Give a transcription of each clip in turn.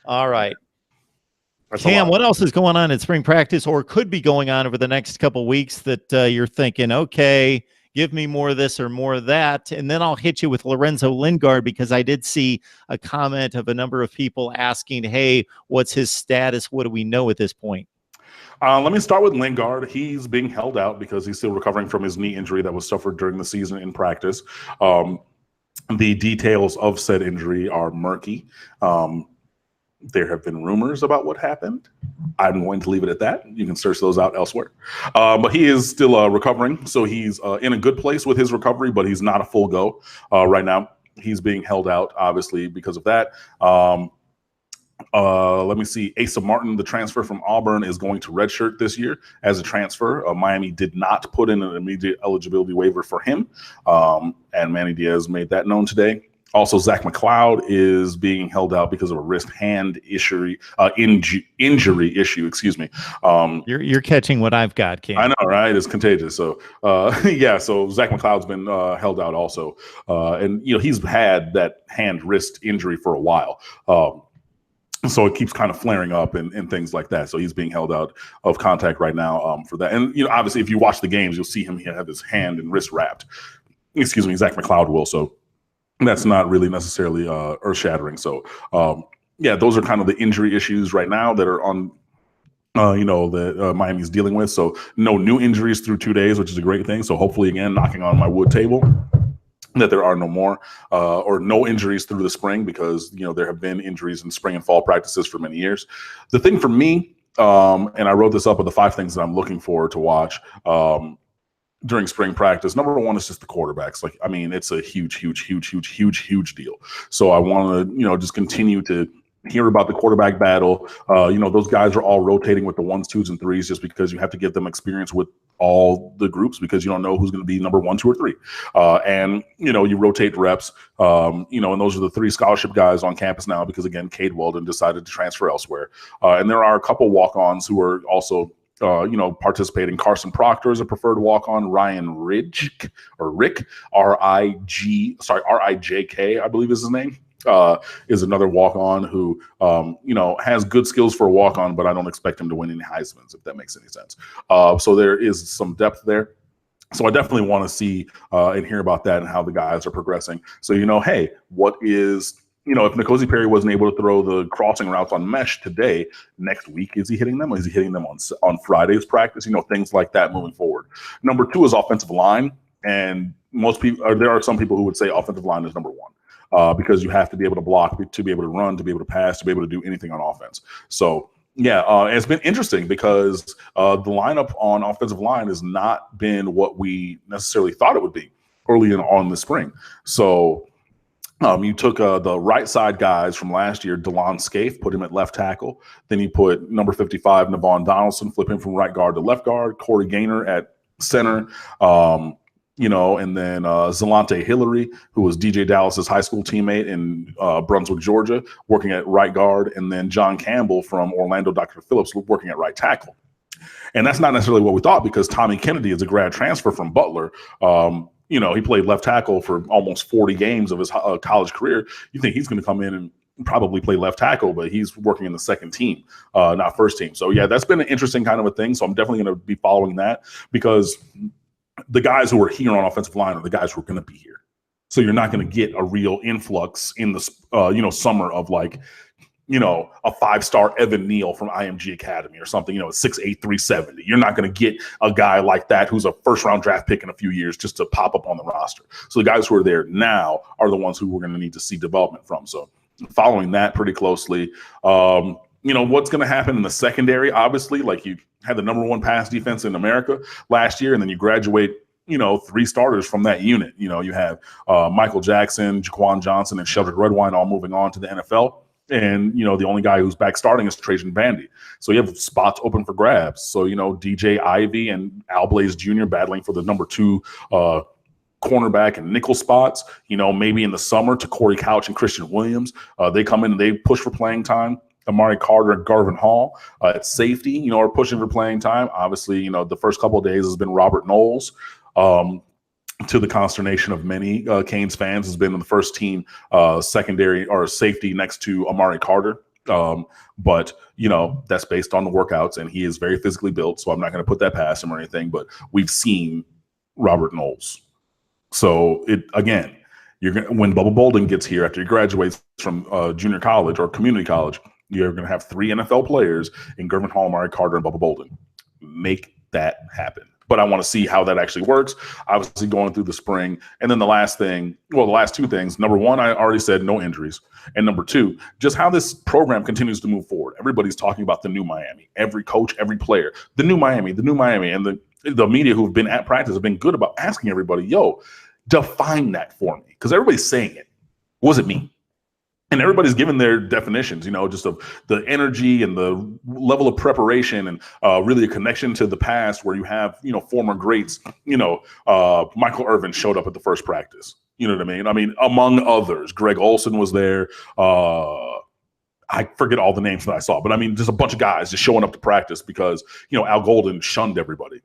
All right. That's Cam, what else is going on in spring practice or could be going on over the next couple of weeks that you're thinking, okay, give me more of this or more of that? And then I'll hit you with Lorenzo Lingard, because I did see a comment of a number of people asking, hey, what's his status? What do we know at this point? Let me start with Lingard. He's being held out because he's still recovering from his knee injury that was suffered during the season in practice. The details of said injury are murky. There have been rumors about what happened. I'm going to leave it at that. You can search those out elsewhere. But he is still recovering, so he's in a good place with his recovery, but he's not a full go right now. He's being held out, obviously, because of that. Let me see. Asa Martin, the transfer from Auburn, is going to redshirt this year as a transfer. Miami did not put in an immediate eligibility waiver for him, and Manny Diaz made that known today. Also, Zach McLeod is being held out because of a wrist-hand injury issue. Excuse me. You're catching what I've got, Cam. I know, right? It's contagious. So, yeah. So Zach McLeod's been held out also, and he's had that hand-wrist injury for a while. So it keeps kind of flaring up and things like that. So he's being held out of contact right now for that. And obviously, if you watch the games, you'll see him have his hand and wrist wrapped. Excuse me, Zach McLeod will. So that's not really necessarily earth-shattering. So, yeah, those are kind of the injury issues right now that are on, that Miami's dealing with. So no new injuries through 2 days, which is a great thing. So hopefully, again, knocking on my wood table, that there are no more or no injuries through the spring, because, there have been injuries in spring and fall practices for many years. The thing for me, and I wrote this up with the 5 things that I'm looking forward to watch during spring practice. Number one is just the quarterbacks. It's a huge deal. So I want to, just continue to hear about the quarterback battle. Those guys are all rotating with the 1s, 2s, and 3s just because you have to give them experience with all the groups, because you don't know who's going to be number 1, 2, or 3. And you rotate reps, and those are the 3 scholarship guys on campus now, because again, Cade Weldon decided to transfer elsewhere. And there are a couple walk-ons who are also participating. Carson Proctor is a preferred walk-on. Ryan Rick, R-I-J-K, I believe is his name, is another walk-on who, has good skills for a walk-on, but I don't expect him to win any Heismans, if that makes any sense. So there is some depth there. So I definitely want to see and hear about that and how the guys are progressing. So, hey, what is... if N'Kosi Perry wasn't able to throw the crossing routes on mesh today, next week, is he hitting them? Or is he hitting them on Friday's practice? Things like that moving forward. Number 2 is offensive line. And there are some people who would say offensive line is number 1 because you have to be able to block, to be able to run, to be able to pass, to be able to do anything on offense. So, yeah, it's been interesting because the lineup on offensive line has not been what we necessarily thought it would be early on the spring. So, you took the right side guys from last year, DeLon Scaife, put him at left tackle. Then you put number 55, Navon Donaldson, flip him from right guard to left guard. Corey Gaynor at center, and then Zalante Hillary, who was DJ Dallas's high school teammate in Brunswick, Georgia, working at right guard. And then John Campbell from Orlando, Dr. Phillips, working at right tackle. And that's not necessarily what we thought, because Tommy Kennedy is a grad transfer from Butler. He played left tackle for almost 40 games of his college career. You think he's going to come in and probably play left tackle, but he's working in the second team, not first team. So, yeah, that's been an interesting kind of a thing. So I'm definitely going to be following that, because the guys who are here on offensive line are the guys who are going to be here. So you're not going to get a real influx in the, summer of a 5-star Evan Neal from IMG Academy or something, 6'8", 370. You're not going to get a guy like that who's a first-round draft pick in a few years just to pop up on the roster. So the guys who are there now are the ones who we're going to need to see development from. So following that pretty closely. What's going to happen in the secondary, obviously, you had the number 1 pass defense in America last year, and then you graduate 3 starters from that unit. You have Michael Jackson, Jaquan Johnson, and Sheldrick Redwine all moving on to the NFL. And, the only guy who's back starting is Trajan Bandy. So you have spots open for grabs. So, DJ Ivy and Al Blaze Jr. battling for the number 2 cornerback and nickel spots. Maybe in the summer to Corey Couch and Christian Williams. They come in and they push for playing time. Amari Carter and Garvin Hall at safety, are pushing for playing time. Obviously, the first couple of days has been Robert Knowles. To the consternation of many Canes fans, has been in the first team secondary or safety next to Amari Carter. But that's based on the workouts, and he is very physically built, so I'm not going to put that past him or anything. But we've seen Robert Knowles, so again, when Bubba Bolden gets here after he graduates from junior college or community college, you're going to have 3 NFL players in Gervin Hall, Amari Carter, and Bubba Bolden. Make that happen. But I want to see how that actually works. Obviously, going through the spring. And then the last 2 things. Number 1, I already said no injuries. And number 2, just how this program continues to move forward. Everybody's talking about the new Miami. Every coach, every player, the new Miami. And the media who've been at practice have been good about asking everybody, yo, define that for me. Because everybody's saying it. What does it mean? And everybody's given their definitions, just of the energy and the level of preparation and really a connection to the past where you have, former greats, Michael Irvin showed up at the first practice. You know what I mean? I mean, among others, Greg Olson was there. I forget all the names that I saw, but I mean, just a bunch of guys just showing up to practice because, Al Golden shunned everybody,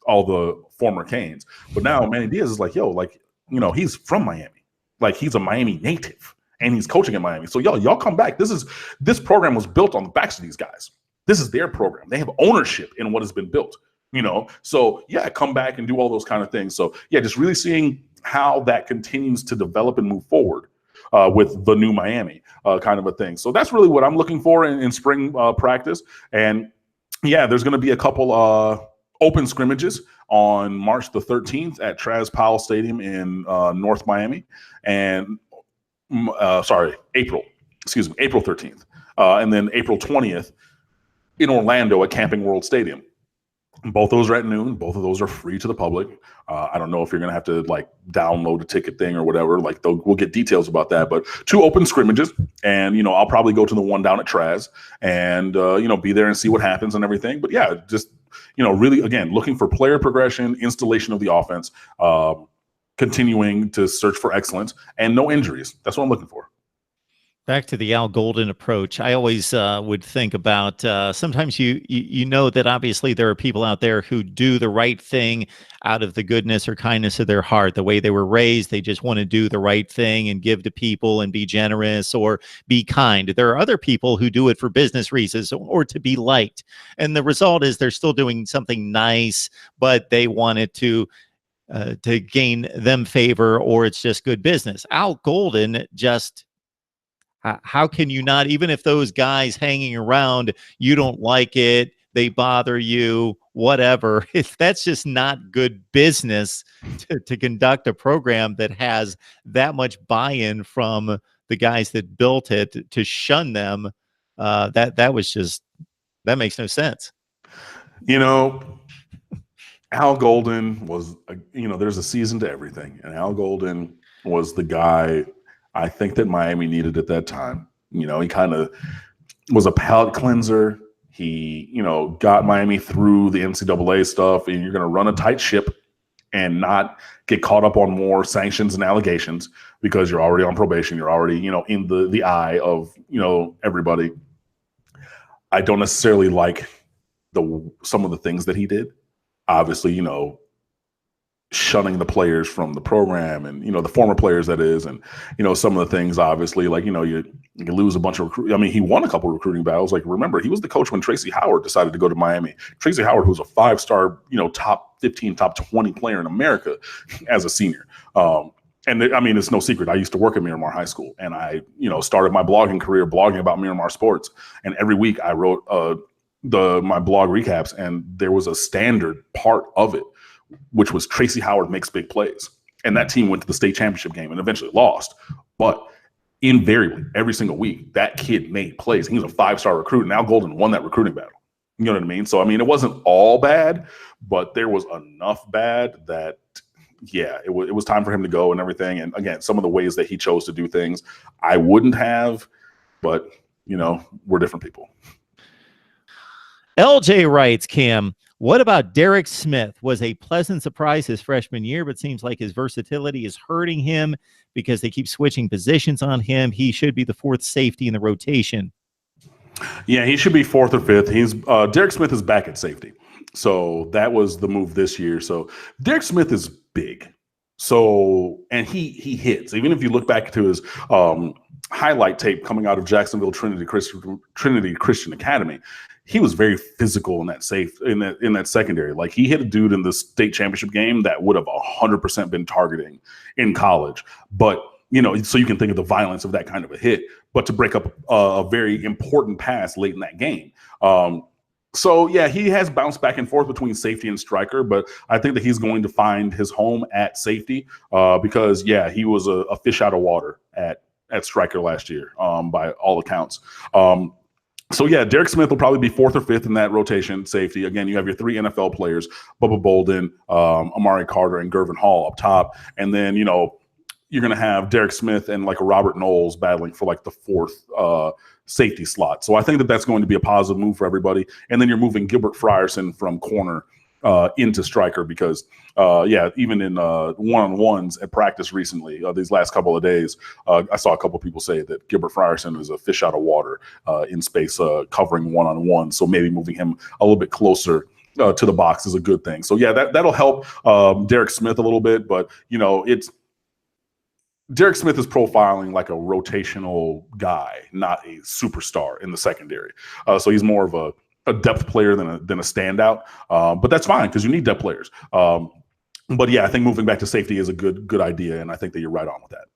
all the former Canes. But now Manny Diaz is like, he's from Miami. Like, he's a Miami native. And he's coaching in Miami. So y'all come back. This program was built on the backs of these guys. This is their program. They have ownership in what has been built, So yeah, come back and do all those kind of things. So yeah, just really seeing how that continues to develop and move forward with the new Miami kind of a thing. So that's really what I'm looking for in spring practice. And yeah, there's going to be a couple open scrimmages on March the 13th at Traz Powell Stadium in North Miami. And April 13th. And then April 20th in Orlando at Camping World Stadium. Both those are at noon. Both of those are free to the public. I don't know if you're going to have to download a ticket thing or whatever. We'll get details about that. But 2 open scrimmages, and I'll probably go to the one down at Traz and be there and see what happens and everything. But yeah, just really again looking for player progression, installation of the offense. Continuing to search for excellence and no injuries. That's what I'm looking for. Back to the Al Golden approach. I always would think about sometimes you know that obviously there are people out there who do the right thing out of the goodness or kindness of their heart, the way they were raised. They just want to do the right thing and give to people and be generous or be kind. There are other people who do it for business reasons or to be liked. And the result is they're still doing something nice, but they want it to gain them favor, or it's just good business. Al Golden just, how can you not, even if those guys hanging around, you don't like it, they bother you, whatever, if that's just not good business to conduct a program that has that much buy-in from the guys that built it, to shun them, that makes no sense. Al Golden was, there's a season to everything. And Al Golden was the guy I think that Miami needed at that time. He kind of was a palate cleanser. He, got Miami through the NCAA stuff, and you're going to run a tight ship and not get caught up on more sanctions and allegations because you're already on probation. You're already, in the eye of, everybody. I don't necessarily like some of the things that he did. Obviously, shunning the players from the program and, the former players, that is. And, some of the things, obviously, you lose a bunch of recruiting. I mean, he won a couple of recruiting battles. Remember, he was the coach when Tracy Howard decided to go to Miami. Tracy Howard, who's a 5-star, top 15, top 20 player in America as a senior. And it's no secret. I used to work at Miramar High School, and I, started my blogging career blogging about Miramar sports. And every week I wrote my blog recaps, and there was a standard part of it, which was Tracy Howard makes big plays. And that team went to the state championship game and eventually lost. But invariably, every single week, that kid made plays. He was a 5-star recruit, and Al Golden won that recruiting battle. You know what I mean? So, it wasn't all bad, but there was enough bad that, yeah, it was time for him to go and everything. And again, some of the ways that he chose to do things, I wouldn't have, but, we're different people. LJ writes, Cam, what about Derek Smith? Was a pleasant surprise his freshman year, but seems like his versatility is hurting him because they keep switching positions on him. He should be the 4th safety in the rotation. Yeah, he should be 4th or 5th. Derek Smith is back at safety. So that was the move this year. So Derek Smith is big. So, and he hits. Even if you look back to his highlight tape coming out of Jacksonville Trinity Christian Academy. He was very physical in that secondary. Like, he hit a dude in the state championship game that would have 100% been targeting in college. But, you know, so you can think of the violence of that kind of a hit, but to break up a very important pass late in that game. So, yeah, he has bounced back and forth between safety and striker, but I think that he's going to find his home at safety because, yeah, he was a fish out of water at striker last year by all accounts. So, yeah, Derek Smith will probably be fourth or fifth in that rotation safety. Again, you have your three NFL players, Bubba Bolden, Amari Carter, and Gervin Hall up top. And then, you know, you're going to have Derek Smith and like a Robert Knowles battling for like the fourth safety slot. So I think that that's going to be a positive move for everybody. And then you're moving Gilbert Frierson from corner into striker because, yeah, even in one-on-ones at practice recently, these last couple of days, I saw a couple of people say that Gilbert Frierson is a fish out of water in space covering one-on-one. So maybe moving him a little bit closer to the box is a good thing. So, yeah, that'll help Derek Smith a little bit. But, you know, Derek Smith is profiling like a rotational guy, not a superstar in the secondary. So he's more of a depth player than a standout. But that's fine because you need depth players. But yeah, I think moving back to safety is a good idea, and I think that you're right on with that.